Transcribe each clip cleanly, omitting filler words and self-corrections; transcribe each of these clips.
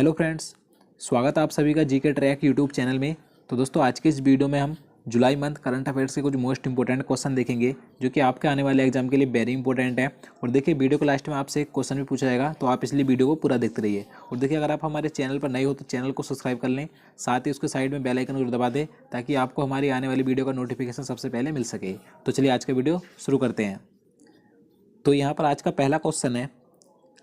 Hello friends, स्वागत है आप सभी का जीके ट्रैक यूट्यूब चैनल में। तो दोस्तों, आज के इस वीडियो में हम जुलाई मंथ करंट अफेयर्स के कुछ मोस्ट इंपॉर्टेंट क्वेश्चन देखेंगे जो कि आपके आने वाले एग्जाम के लिए वेरी इंपॉर्टेंट है। और देखिए, वीडियो को लास्ट में आपसे एक क्वेश्चन भी पूछा जाएगा, तो आप इसलिए वीडियो को पूरा देखते रहिए। और देखिए, अगर आप हमारे चैनल पर नए हो तो चैनल को सब्सक्राइब कर लें, साथ ही उसके साइड में बेल आइकन को दबा दें ताकि आपको हमारी आने वाली वीडियो का नोटिफिकेशन सबसे पहले मिल सके। तो चलिए आज का वीडियो शुरू करते हैं। तो यहाँ पर आज का पहला क्वेश्चन है,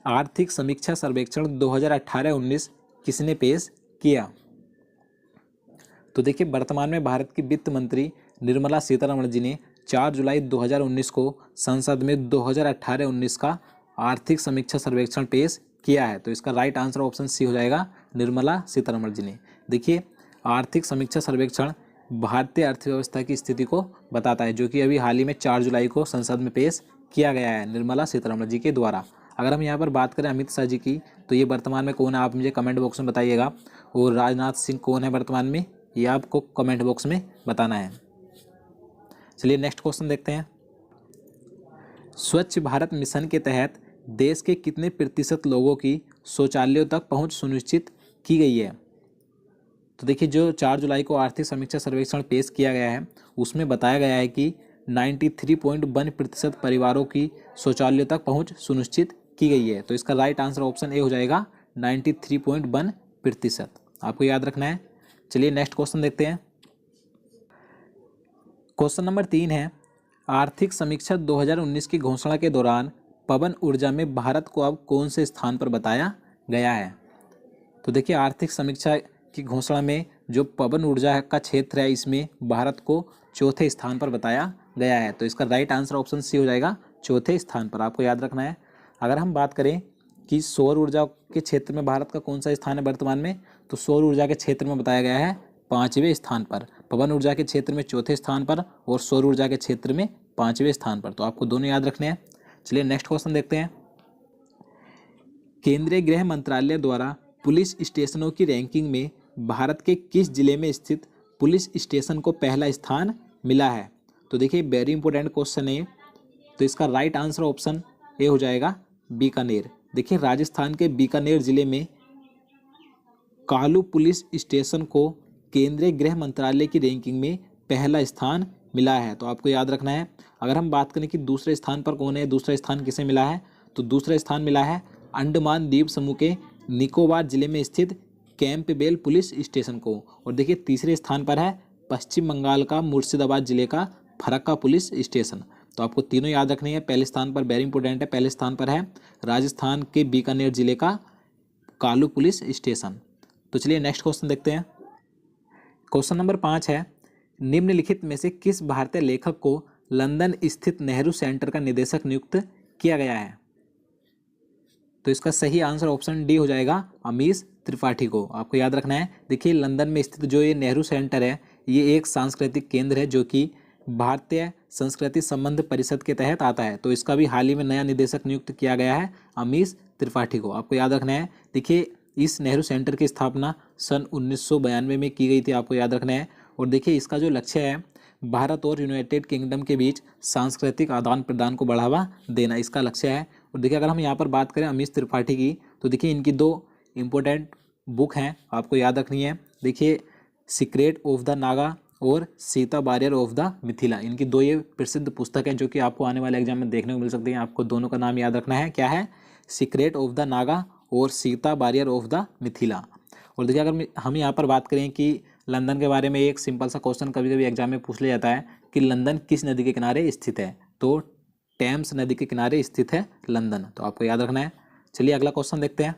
आर्थिक समीक्षा सर्वेक्षण 2018-19 किसने पेश किया? तो देखिए, वर्तमान में भारत की वित्त मंत्री निर्मला सीतारमण जी ने 4 जुलाई 2019 को संसद में 2018-19 का आर्थिक समीक्षा सर्वेक्षण पेश किया है। तो इसका राइट आंसर ऑप्शन सी हो जाएगा, निर्मला सीतारमण जी ने। देखिए, आर्थिक समीक्षा सर्वेक्षण भारतीय अर्थव्यवस्था की स्थिति को बताता है, जो कि अभी हाल ही में 4 जुलाई को संसद में पेश किया गया है निर्मला सीतारमण जी के द्वारा। अगर हम यहाँ पर बात करें अमित शाह जी की, तो ये वर्तमान में कौन है आप मुझे कमेंट बॉक्स में बताइएगा। और राजनाथ सिंह कौन है वर्तमान में, ये आपको कमेंट बॉक्स में बताना है। चलिए नेक्स्ट क्वेश्चन देखते हैं। स्वच्छ भारत मिशन के तहत देश के कितने प्रतिशत लोगों की शौचालयों तक पहुंच सुनिश्चित की गई है? तो देखिए, जो 4 जुलाई को आर्थिक समीक्षा सर्वेक्षण पेश किया गया है उसमें बताया गया है कि 93.1% परिवारों की शौचालयों तक पहुंच सुनिश्चित की गई है। तो इसका राइट आंसर ऑप्शन ए हो जाएगा, 93.1%। आपको याद रखना है। चलिए नेक्स्ट क्वेश्चन देखते हैं। क्वेश्चन नंबर 3 है, आर्थिक समीक्षा 2019 की घोषणा के दौरान पवन ऊर्जा में भारत को अब कौन से स्थान पर बताया गया है? तो देखिए, आर्थिक समीक्षा की घोषणा में जो पवन ऊर्जा का क्षेत्र है इसमें भारत को चौथे स्थान पर बताया गया है। तो इसका राइट आंसर ऑप्शन सी हो जाएगा, चौथे स्थान पर। आपको याद रखना है। अगर हम बात करें कि सौर ऊर्जा के क्षेत्र में भारत का कौन सा स्थान है वर्तमान में, तो सौर ऊर्जा के क्षेत्र में बताया गया है 5वें स्थान पर, पवन ऊर्जा के क्षेत्र में चौथे स्थान पर और सौर ऊर्जा के क्षेत्र में 5वें स्थान पर। तो आपको दोनों याद रखने हैं। चलिए नेक्स्ट क्वेश्चन देखते हैं। केंद्रीय गृह मंत्रालय द्वारा पुलिस स्टेशनों की रैंकिंग में भारत के किस जिले में स्थित पुलिस स्टेशन को पहला स्थान मिला है? तो देखिए, वेरी इंपॉर्टेंट क्वेश्चन है। तो इसका राइट आंसर ऑप्शन ए हो जाएगा, बीकानेर। देखिए, राजस्थान के बीकानेर जिले में कालू पुलिस स्टेशन को केंद्रीय गृह मंत्रालय की रैंकिंग में पहला स्थान मिला है। तो आपको याद रखना है। अगर हम बात करें कि दूसरे स्थान पर कौन है, दूसरा स्थान किसे मिला है, तो दूसरा स्थान मिला है अंडमान द्वीप समूह के निकोबार जिले में स्थित कैंपबेल पुलिस स्टेशन को। और देखिए, तीसरे स्थान पर है पश्चिम बंगाल का मुर्शिदाबाद जिले का फरक्का पुलिस स्टेशन। तो आपको तीनों याद रखनी है। पहले स्थान पर, वेरी इंपॉर्टेंट है, पहले स्थान पर है राजस्थान के बीकानेर जिले का कालू पुलिस स्टेशन। तो चलिए नेक्स्ट क्वेश्चन देखते हैं। क्वेश्चन नंबर 5 है, निम्नलिखित में से किस भारतीय लेखक को लंदन स्थित नेहरू सेंटर का निदेशक नियुक्त किया गया है? तो इसका सही आंसर ऑप्शन डी हो जाएगा, अमीश त्रिपाठी को। आपको याद रखना है। देखिए, लंदन में स्थित जो ये नेहरू सेंटर है, ये एक सांस्कृतिक केंद्र है जो कि भारतीय संस्कृति संबंध परिषद के तहत आता है। तो इसका भी हाल ही में नया निदेशक नियुक्त किया गया है, अमीश त्रिपाठी को। आपको याद रखना है। देखिए, इस नेहरू सेंटर की स्थापना सन 1992 में की गई थी। आपको याद रखना है। और देखिए, इसका जो लक्ष्य है भारत और यूनाइटेड किंगडम के बीच सांस्कृतिक आदान प्रदान को बढ़ावा देना, इसका लक्ष्य है। और देखिए, अगर हम यहाँ पर बात करें अमीश त्रिपाठी की, तो देखिए इनकी 2 इम्पोर्टेंट बुक हैं, आपको याद रखनी है। देखिए, सीक्रेट ऑफ द नागा और Sita barrier of the Mithila, इनकी 2 ये प्रसिद्ध पुस्तक हैं जो कि आपको आने वाले एग्जाम में देखने को मिल सकती हैं। आपको दोनों का नाम याद रखना है, क्या है, सीक्रेट ऑफ द नागा और Sita barrier of the Mithila. और देखिए, अगर हम यहाँ पर बात करें कि लंदन के बारे में, एक सिंपल सा क्वेश्चन कभी कभी एग्जाम में पूछ लिया जाता है कि लंदन किस नदी के किनारे स्थित है, तो टेम्स नदी के किनारे स्थित है लंदन। तो आपको याद रखना है। चलिए अगला क्वेश्चन देखते हैं।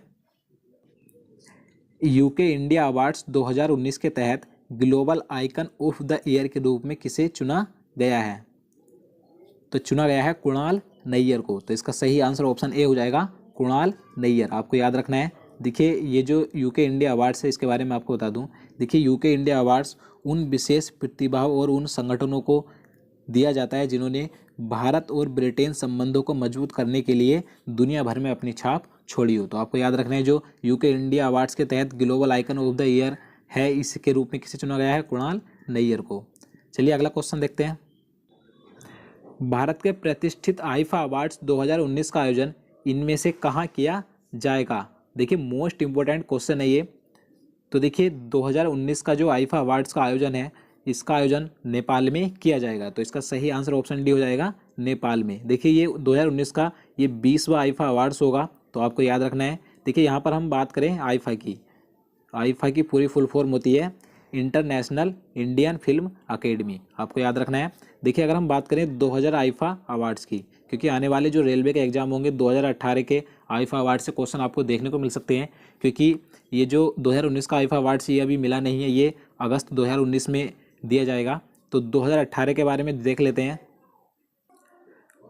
यूके इंडिया अवार्ड्स 2019 के तहत global icon of the year के रूप में किसे चुना गया है? तो चुना गया है कुणाल नैयर को। तो इसका सही आंसर ऑप्शन ए हो जाएगा, कुणाल नैयर। आपको याद रखना है। देखिए, ये जो यूके इंडिया अवार्ड्स है, इसके बारे में आपको बता दूं। देखिए, यूके इंडिया अवार्ड्स उन विशेष प्रतिभाओं और उन संगठनों को दिया जाता है जिन्होंने भारत और ब्रिटेन संबंधों को मजबूत करने के लिए दुनिया भर में अपनी छाप छोड़ी हो। तो आपको याद रखना है, जो यूके इंडिया अवार्ड्स के तहत global icon of the year है, इसके रूप में किसे चुना गया है, कुणाल नैयर को। चलिए अगला क्वेश्चन देखते हैं। भारत के प्रतिष्ठित आईफा अवार्ड्स 2019 का आयोजन इनमें से कहाँ किया जाएगा? देखिए मोस्ट इम्पोर्टेंट क्वेश्चन है ये। तो देखिए 2019 का जो आईफा अवार्ड्स का आयोजन है, इसका आयोजन नेपाल में किया जाएगा। तो इसका सही आंसर ऑप्शन डी हो जाएगा, नेपाल में। देखिए ये 2019 का ये 20वां आईफा अवार्ड्स होगा, तो आपको याद रखना है। देखिए यहाँ पर हम बात करें आईफा की पूरी फुल फॉर्म होती है इंटरनेशनल इंडियन फिल्म अकेडमी, आपको याद रखना है। देखिए अगर हम बात करें 2000 आईफा अवार्ड्स की, क्योंकि आने वाले जो रेलवे के एग्जाम होंगे 2018 के आईफा अवार्ड से क्वेश्चन आपको देखने को मिल सकते हैं, क्योंकि ये जो 2019 का आईफा अवार्ड्स ये अभी मिला नहीं है, ये अगस्त 2019 में दिया जाएगा। तो 2018 के बारे में देख लेते हैं।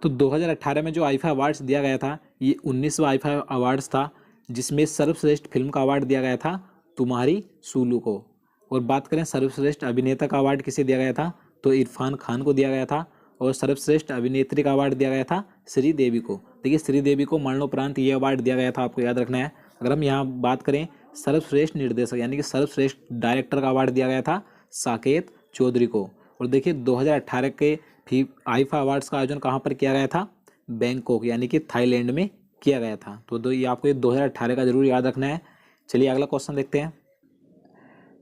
तो 2018 में जो आईफा अवार्ड्स दिया गया था, ये 19वां आईफा अवार्ड्स था, जिसमें सर्वश्रेष्ठ फिल्म का अवार्ड दिया गया था तुम्हारी सुलू को। और बात करें सर्वश्रेष्ठ अभिनेता का अवार्ड किसे दिया गया था, तो इरफान खान को दिया गया था। और सर्वश्रेष्ठ अभिनेत्री का अवार्ड दिया गया था श्रीदेवी को। देखिए श्रीदेवी को मरणोपरांत ये अवार्ड दिया गया था, आपको याद रखना है। अगर हम यहाँ बात करें सर्वश्रेष्ठ निर्देशक यानी कि सर्वश्रेष्ठ डायरेक्टर का अवार्ड दिया गया था साकेत चौधरी को। और देखिए 2018 के आईफा अवार्ड्स का आयोजन कहाँ पर किया गया था, बैंकॉक यानी कि थाईलैंड में किया गया था। तो ये आपको 2018 का जरूर याद रखना है। चलिए अगला क्वेश्चन देखते हैं।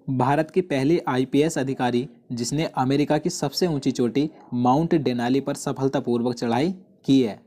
भारत की पहली आईपीएस अधिकारी जिसने अमेरिका की सबसे ऊंची चोटी माउंट डेनाली पर सफलतापूर्वक चढ़ाई की है,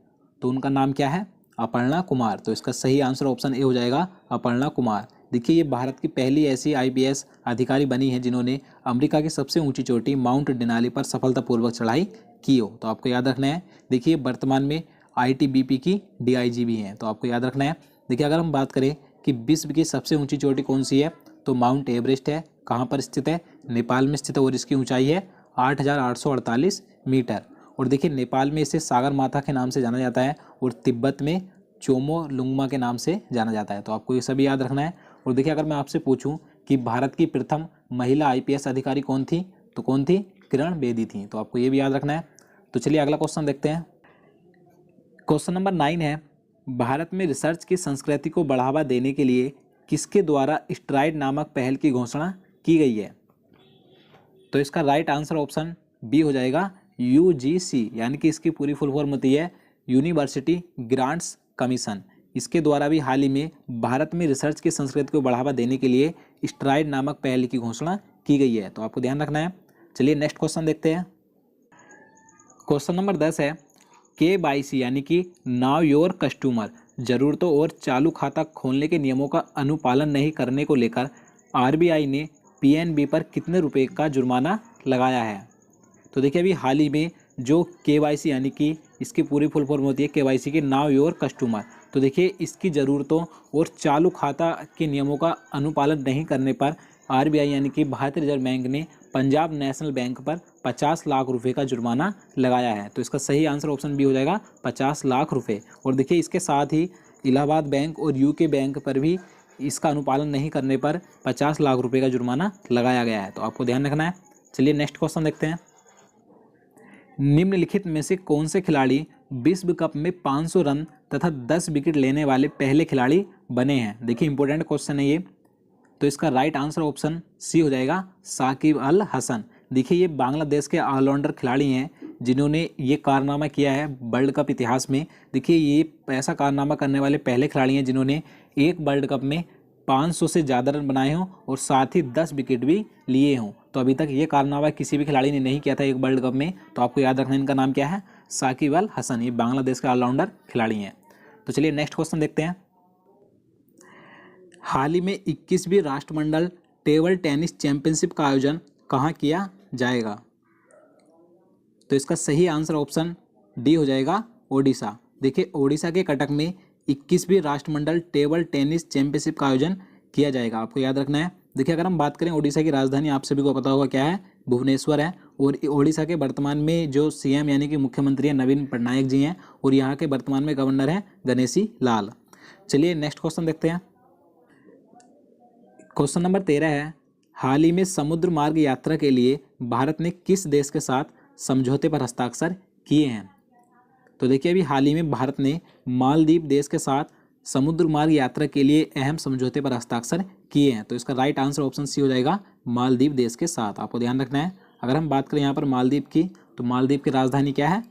तो उनका नाम क्या है, अपर्णा कुमार। तो इसका सही आंसर ऑप्शन ए हो जाएगा, अपर्णा कुमार। देखिए ये भारत की पहली ऐसी आईपीएस अधिकारी बनी है जिन्होंने अमेरिका की सबसे ऊंची चोटी माउंट डेनाली पर सफलतापूर्वक चढ़ाई की हो, तो आपको याद रखना है। देखिए वर्तमान में आईटीबीपी की डीआईजी भी हैं, तो आपको याद रखना है। देखिए अगर हम बात करें कि विश्व की सबसे ऊंची चोटी कौन सी है, तो माउंट एवरेस्ट है। कहाँ पर स्थित है, नेपाल में स्थित है, और इसकी ऊंचाई है 8,848 मीटर। और देखिए नेपाल में इसे सागर माता के नाम से जाना जाता है, और तिब्बत में चोमो लुंगमा के नाम से जाना जाता है। तो आपको ये सभी याद रखना है। और देखिए अगर मैं आपसे पूछूं कि भारत की प्रथम महिला आईपीएस अधिकारी कौन थी, तो कौन थी, किरण बेदी थी। तो आपको ये भी याद रखना है। तो चलिए अगला क्वेश्चन देखते हैं। क्वेश्चन नंबर 9 है, भारत में रिसर्च की संस्कृति को बढ़ावा देने के लिए किसके द्वारा स्ट्राइड नामक पहल की घोषणा की गई है, तो इसका राइट आंसर ऑप्शन बी हो जाएगा, यूजीसी, यानी कि इसकी पूरी फुल फॉर्म होती है यूनिवर्सिटी ग्रांट्स कमीशन। इसके द्वारा भी हाल ही में भारत में रिसर्च की संस्कृति को बढ़ावा देने के लिए स्ट्राइड नामक पहल की घोषणा की गई है, तो आपको ध्यान रखना है। चलिए नेक्स्ट क्वेश्चन देखते हैं। क्वेश्चन नंबर 10 है, KYC यानी कि नाउ योर कस्टमर जरूरतों और चालू खाता खोलने के नियमों का अनुपालन नहीं करने को लेकर आरबीआई ने पीएनबी पर कितने रुपए का जुर्माना लगाया है। तो देखिए अभी हाल ही में जो KYC यानी कि इसकी पूरी फुल फॉर्म होती है KYC के नाउ योर कस्टमर, तो देखिए इसकी ज़रूरतों और चालू खाता के नियमों का अनुपालन नहीं करने पर आरबीआई यानी कि भारतीय रिजर्व बैंक ने पंजाब नेशनल बैंक पर 50 लाख रुपए का जुर्माना लगाया है। तो इसका सही आंसर ऑप्शन बी हो जाएगा, 50 लाख रुपए। और देखिए इसके साथ ही इलाहाबाद बैंक और यूके बैंक पर भी इसका अनुपालन नहीं करने पर 50 लाख रुपए का जुर्माना लगाया गया है, तो आपको ध्यान रखना है। चलिए नेक्स्ट क्वेश्चन देखते हैं। निम्नलिखित में से कौन से खिलाड़ी विश्व कप में 500 रन तथा 10 विकेट लेने वाले पहले खिलाड़ी बने हैं। देखिए इंपॉर्टेंट क्वेश्चन है ये। तो इसका राइट आंसर ऑप्शन सी हो जाएगा, साकिब अल हसन। देखिए ये बांग्लादेश के ऑलराउंडर खिलाड़ी हैं जिन्होंने ये कारनामा किया है वर्ल्ड कप इतिहास में। देखिए ये ऐसा कारनामा करने वाले पहले खिलाड़ी हैं जिन्होंने एक वर्ल्ड कप में 500 से ज़्यादा रन बनाए हों और साथ ही 10 विकेट भी लिए हों। तो अभी तक ये कारनामा किसी भी खिलाड़ी ने नहीं किया था एक वर्ल्ड कप में। तो आपको याद रखना इनका नाम क्या है, साकिब अल हसन। ये बांग्लादेश के ऑलराउंडर खिलाड़ी हैं। तो चलिए नेक्स्ट क्वेश्चन देखते हैं। हाल ही में 21वीं राष्ट्रमंडल टेबल टेनिस चैंपियनशिप का आयोजन कहाँ किया जाएगा, तो इसका सही आंसर ऑप्शन डी हो जाएगा, ओडिशा। देखिए ओडिशा के कटक में 21वीं राष्ट्रमंडल टेबल टेनिस चैंपियनशिप का आयोजन किया जाएगा, आपको याद रखना है। देखिए अगर हम बात करें ओडिशा की राजधानी आप सभी को पता होगा क्या है, भुवनेश्वर है। और ओडिशा के वर्तमान में जो सीएम यानी कि मुख्यमंत्री हैं नवीन पटनायक जी हैं, और यहाँ के वर्तमान में गवर्नर हैं गणेशी लाल। चलिए नेक्स्ट क्वेश्चन देखते हैं। क्वेश्चन नंबर 13 है, हाल ही में समुद्र मार्ग यात्रा के लिए भारत ने किस देश के साथ समझौते पर हस्ताक्षर किए हैं। तो देखिए अभी हाल ही में भारत ने मालदीव देश के साथ समुद्र मार्ग यात्रा के लिए अहम समझौते पर हस्ताक्षर किए हैं। तो इसका राइट आंसर ऑप्शन सी हो जाएगा, मालदीव देश के साथ। आपको ध्यान रखना है। अगर हम बात करें यहाँ पर मालदीव की, तो मालदीव की राजधानी क्या है,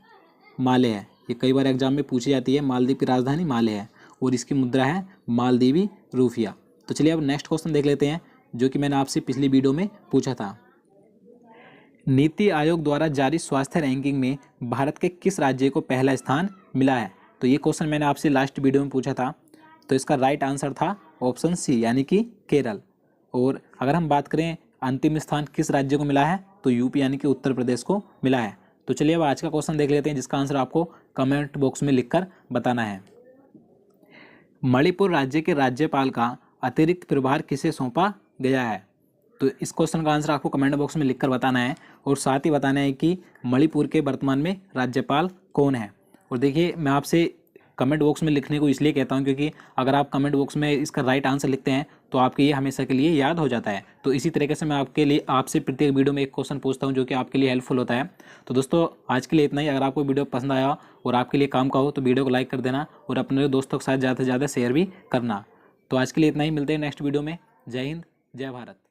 माले है। ये कई बार एग्जाम में पूछी जाती है, मालदीव की राजधानी माले है। और इसकी मुद्रा है मालदीवी रुपया। तो चलिए अब नेक्स्ट क्वेश्चन देख लेते हैं, जो कि मैंने आपसे पिछली वीडियो में पूछा था। नीति आयोग द्वारा जारी स्वास्थ्य रैंकिंग में भारत के किस राज्य को पहला स्थान मिला है? तो ये क्वेश्चन मैंने आपसे लास्ट वीडियो में पूछा था। तो इसका राइट आंसर था ऑप्शन सी, यानी कि केरल। और अगर हम बात करें अंतिम स्थान किस राज्य को मिला है, तो यूपी यानी कि उत्तर प्रदेश को मिला है। तो चलिए अब आज का क्वेश्चन देख लेते हैं, जिसका आंसर आपको कमेंट बॉक्स में लिखकर बताना है। मणिपुर राज्य के राज्यपाल का अतिरिक्त प्रभार किसे सौंपा गया है? तो इस क्वेश्चन का आंसर आपको कमेंट बॉक्स में लिखकर बताना है, और साथ ही बताना है कि मणिपुर के वर्तमान में राज्यपाल कौन है। और देखिए, मैं आपसे कमेंट बॉक्स में लिखने को इसलिए कहता हूं क्योंकि अगर आप कमेंट बॉक्स में इसका राइट आंसर लिखते हैं तो आपके ये हमेशा के लिए याद हो जाता है। तो इसी तरीके से मैं आपसे प्रत्येक वीडियो में एक क्वेश्चन पूछता हूं, जो कि आपके लिए हेल्पफुल होता है। तो दोस्तों, आज के लिए इतना ही। अगर आपको वीडियो पसंद आया और आपके लिए काम का हो तो वीडियो को लाइक कर देना, और अपने दोस्तों के साथ ज़्यादा से ज़्यादा शेयर भी करना। तो आज के लिए इतना ही, मिलते हैं नेक्स्ट वीडियो में। जय हिंद, जय भारत।